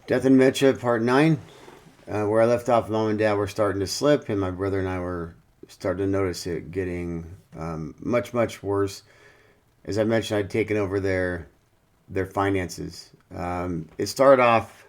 Death and Dementia, Part 9. Where I left off, Mom and Dad were starting to slip, and my brother and I were starting to notice it getting much, much worse. As I mentioned, I'd taken over their finances. It started off,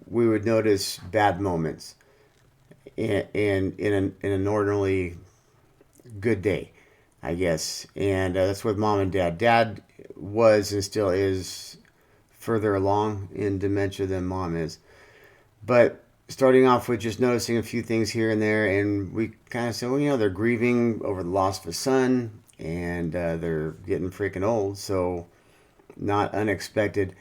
we would notice bad moments in a normally good day, I guess. And that's with Mom and Dad. Dad was and still is further along in dementia than Mom is. But starting off with just noticing a few things here and there, and we kind of said, well, they're grieving over the loss of a son, and they're getting freaking old, so not unexpected.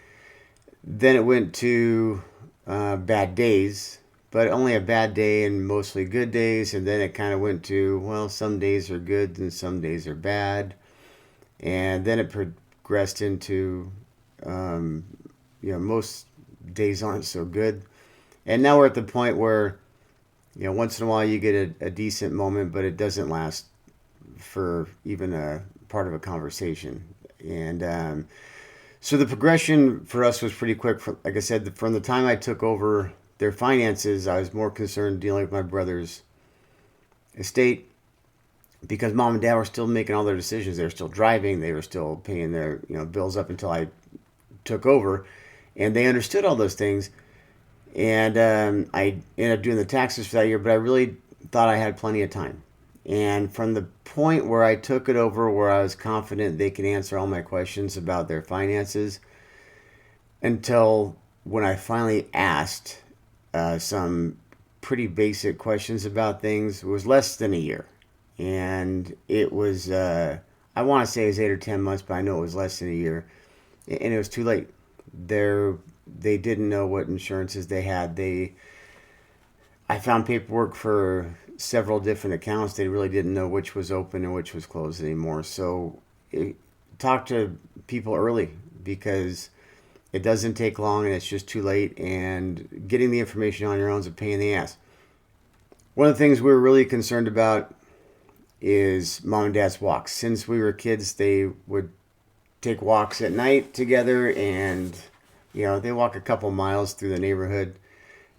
Then it went to bad days, but only a bad day and mostly good days, and then it kind of went to, well, some days are good and some days are bad, and then it progressed into, um, most days aren't so good. And now we're at the point where, once in a while you get a decent moment, but it doesn't last for even a part of a conversation. And so the progression for us was pretty quick. Like I said, from the time I took over their finances, I was more concerned dealing with my brother's estate because Mom and Dad were still making all their decisions. They were still driving. They were still paying their bills up until I took over, and they understood all those things. And I ended up doing the taxes for that year, but I really thought I had plenty of time. And from the point where I took it over, where I was confident they could answer all my questions about their finances, until when I finally asked some pretty basic questions about things, it was less than a year. And it was, I want to say it was 8 or 10 months, but I know it was less than a year. And it was too late. They didn't know what insurances they had. I found paperwork for several different accounts. They really didn't know which was open and which was closed anymore. So talk to people early because it doesn't take long and it's just too late. And getting the information on your own is a pain in the ass. One of the things we were really concerned about is Mom and Dad's walks. Since we were kids, they would take walks at night together, and they walk a couple miles through the neighborhood,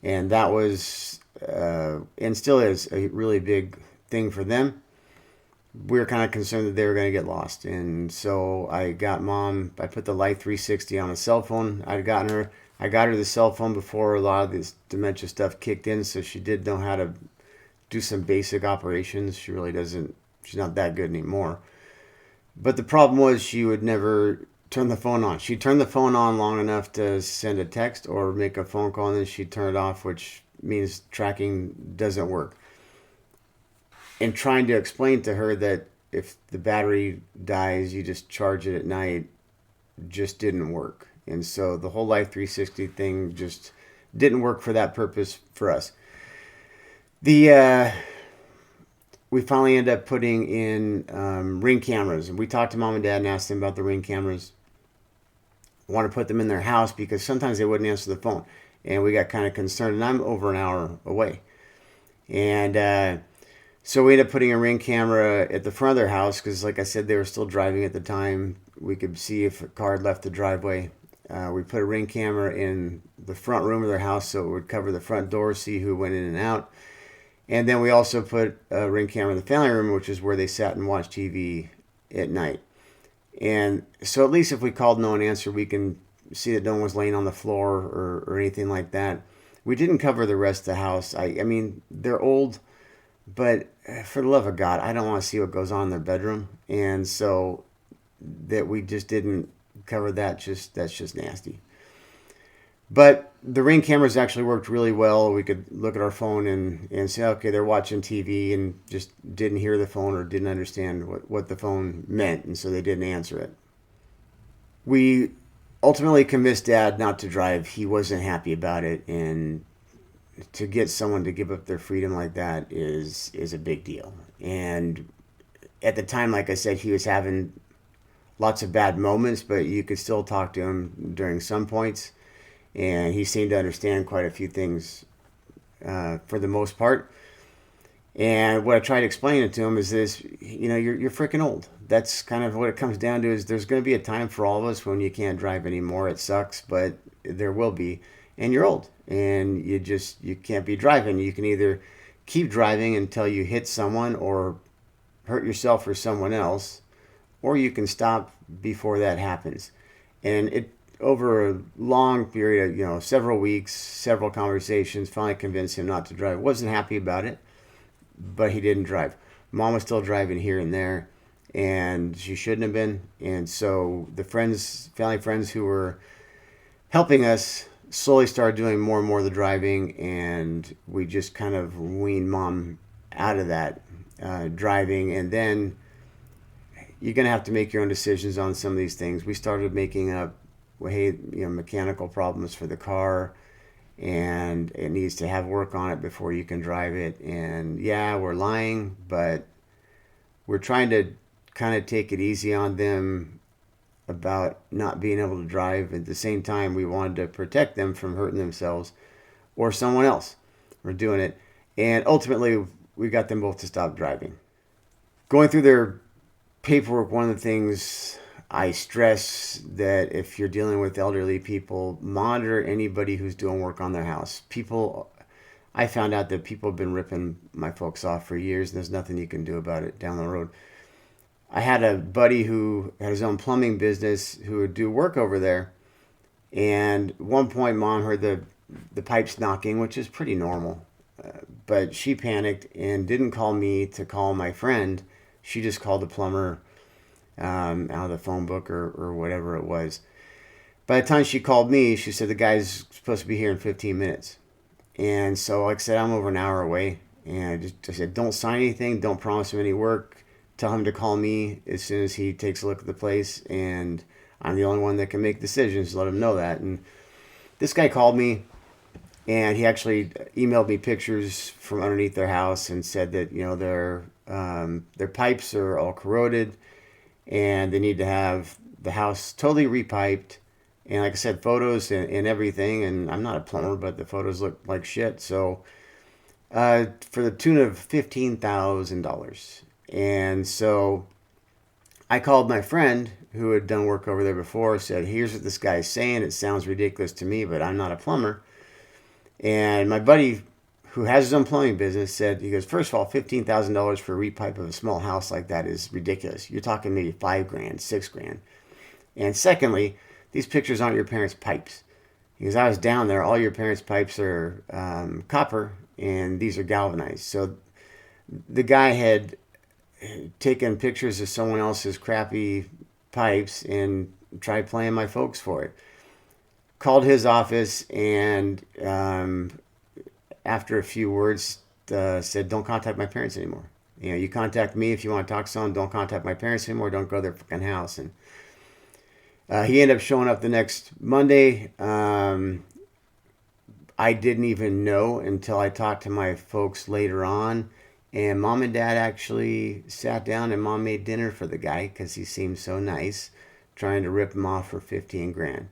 and that was and still is a really big thing for them. We were kind of concerned that they were going to get lost, and so I got Mom. I put the Life 360 on a cell phone. I got her the cell phone before a lot of this dementia stuff kicked in, so she did know how to do some basic operations. She really doesn't. She's not that good anymore. But the problem was she would never turn the phone on. She'd turn the phone on long enough to send a text or make a phone call, and then she'd turn it off, which means tracking doesn't work. And trying to explain to her that if the battery dies, you just charge it at night, just didn't work. And so the whole Life 360 thing just didn't work for that purpose for us. The we finally ended up putting in Ring cameras, and we talked to Mom and Dad and asked them about the Ring cameras. I want to put them in their house because sometimes they wouldn't answer the phone, and we got kind of concerned. And I'm over an hour away, and so we ended up putting a Ring camera at the front of their house because, like I said, they were still driving at the time. We could see if a car had left the driveway. We put a Ring camera in the front room of their house so it would cover the front door, see who went in and out. And then we also put a Ring camera in the family room, which is where they sat and watched TV at night. And so at least if we called no one answered, we can see that no one was laying on the floor or anything like that. We didn't cover the rest of the house. I mean, they're old, but for the love of God, I don't want to see what goes on in their bedroom. And so that we just didn't cover that. That's just nasty. But the Ring cameras actually worked really well. We could look at our phone and say, okay, they're watching TV and just didn't hear the phone or didn't understand what the phone meant, and so they didn't answer it. We ultimately convinced Dad not to drive. He wasn't happy about it, and to get someone to give up their freedom like that is a big deal. And at the time, like I said, he was having lots of bad moments, but you could still talk to him during some points, and he seemed to understand quite a few things for the most part. And what I tried to explain it to him is this: you're freaking old. That's kind of what it comes down to. Is there's going to be a time for all of us when you can't drive anymore. It sucks, but there will be. and you're old, and you can't be driving. You can either keep driving until you hit someone or hurt yourself or someone else, or you can stop before that happens. And it over a long period of, several weeks, several conversations, finally convinced him not to drive. Wasn't happy about it, but he didn't drive. Mom was still driving here and there, and she shouldn't have been. And so the family friends who were helping us slowly started doing more and more of the driving, and we just kind of weaned Mom out of that driving. And then you're going to have to make your own decisions on some of these things. We started making up, hey, mechanical problems for the car, and it needs to have work on it before you can drive it. And yeah, we're lying, but we're trying to kind of take it easy on them about not being able to drive. At the same time, we wanted to protect them from hurting themselves or someone else. We're doing it. And ultimately, we got them both to stop driving. Going through their paperwork, one of the things I stress that if you're dealing with elderly people, monitor anybody who's doing work on their house. I found out that people have been ripping my folks off for years, and there's nothing you can do about it down the road. I had a buddy who had his own plumbing business who would do work over there, and at one point Mom heard the pipes knocking, which is pretty normal, but she panicked and didn't call me to call my friend. She just called the plumber out of the phone book or whatever it was. By the time she called me, she said the guy's supposed to be here in 15 minutes. And so, like I said, I'm over an hour away. And I said, don't sign anything. Don't promise him any work. Tell him to call me as soon as he takes a look at the place. And I'm the only one that can make decisions. Let him know that. And this guy called me, and he actually emailed me pictures from underneath their house and said that, their pipes are all corroded, and they need to have the house totally repiped. And like I said, photos and everything. And I'm not a plumber, but the photos look like shit. So for the tune of $15,000. And so I called my friend who had done work over there before, said, here's what this guy's saying. It sounds ridiculous to me, but I'm not a plumber. And my buddy who has his own plumbing business said, he goes, first of all, $15,000 for a repipe of a small house like that is ridiculous. You're talking maybe $5,000, $6,000. And secondly, these pictures aren't your parents' pipes. Because I was down there, all your parents' pipes are copper, and these are galvanized. So the guy had taken pictures of someone else's crappy pipes and tried playing my folks for it. Called his office, and after a few words, said, don't contact my parents anymore. You contact me if you want to talk to someone. Don't contact my parents anymore. Don't go to their fucking house. And he ended up showing up the next Monday. I didn't even know until I talked to my folks later on. And Mom and Dad actually sat down, and Mom made dinner for the guy because he seemed so nice, trying to rip him off for $15,000.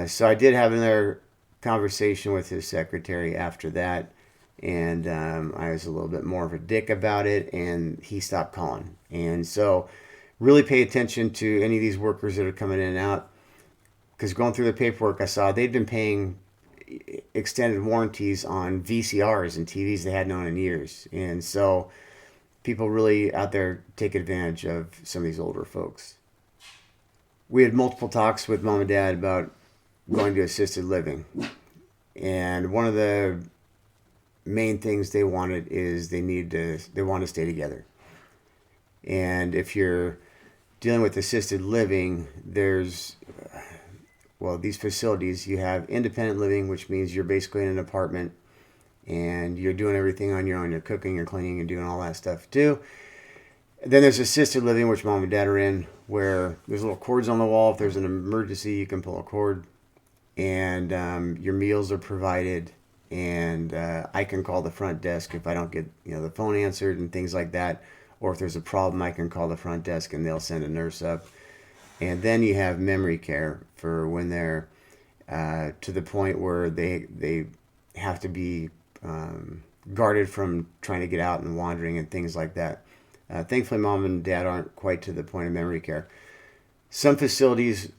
So I did have another conversation with his secretary after that, and I was a little bit more of a dick about it, and he stopped calling. And so really pay attention to any of these workers that are coming in and out, because going through the paperwork I saw they'd been paying extended warranties on VCRs and TVs they hadn't owned in years. And so people really out there take advantage of some of these older folks. We had multiple talks with Mom and Dad about going to assisted living. And one of the main things they wanted is they want to stay together. And if you're dealing with assisted living, there's these facilities, you have independent living, which means you're basically in an apartment and you're doing everything on your own. You're cooking, you're cleaning, and doing all that stuff too. Then there's assisted living, which Mom and Dad are in, where there's little cords on the wall. If there's an emergency, you can pull a cord, and your meals are provided. And I can call the front desk if I don't get the phone answered and things like that. Or if there's a problem, I can call the front desk and they'll send a nurse up. And then you have memory care for when they're to the point where they have to be guarded from trying to get out and wandering and things like that. Thankfully, Mom and Dad aren't quite to the point of memory care. Some facilities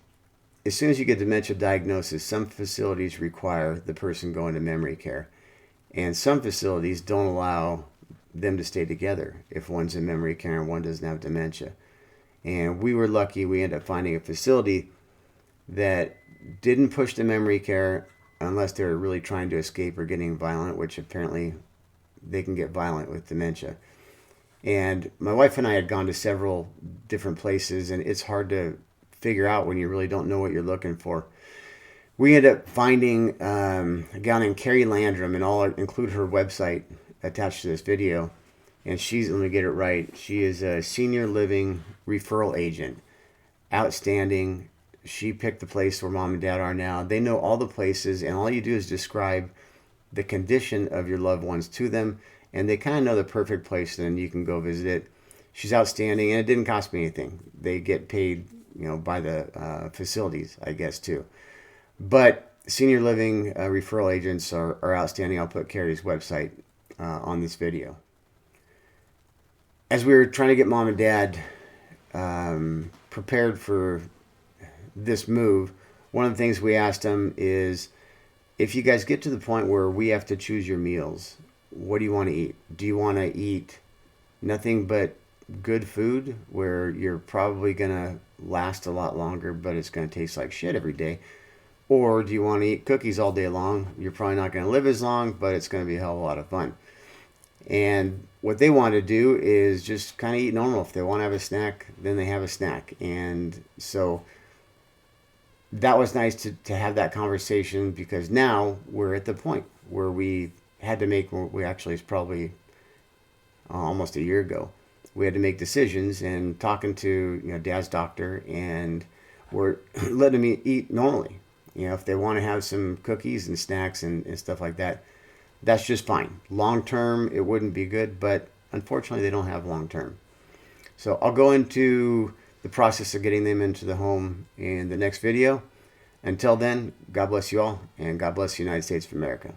as soon as you get dementia diagnosis, some facilities require the person going to memory care, and some facilities don't allow them to stay together if one's in memory care and one doesn't have dementia. And we were lucky; we ended up finding a facility that didn't push the memory care unless they were really trying to escape or getting violent, which apparently they can get violent with dementia. And my wife and I had gone to several different places, and it's hard to figure out when you really don't know what you're looking for. We ended up finding a gal named Carrie Landrum, and I'll include her website attached to this video. And she's, let me get it right, she is a senior living referral agent. Outstanding. She picked the place where mom and dad are now. They know all the places, and all you do is describe the condition of your loved ones to them, and they kind of know the perfect place, and then you can go visit it. She's outstanding, and it didn't cost me anything. They get paid, by the facilities, I guess, too. But senior living referral agents are outstanding. I'll put Carrie's website on this video. As we were trying to get mom and dad prepared for this move, one of the things we asked them is, if you guys get to the point where we have to choose your meals, what do you want to eat? Do you want to eat nothing but good food where you're probably going to last a lot longer, but it's going to taste like shit every day? Or do you want to eat cookies all day long? You're probably not going to live as long, but it's going to be a hell of a lot of fun. And what they want to do is just kind of eat normal. If they want to have a snack, then they have a snack. And so that was nice to have that conversation, because now we're at the point where we had to make, we actually, it's probably almost a year ago, we had to make decisions, and talking to dad's doctor, and we're letting them eat normally. If they want to have some cookies and snacks and stuff like that, that's just fine. Long term, it wouldn't be good, but unfortunately, they don't have long term. So I'll go into the process of getting them into the home in the next video. Until then, God bless you all, and God bless the United States of America.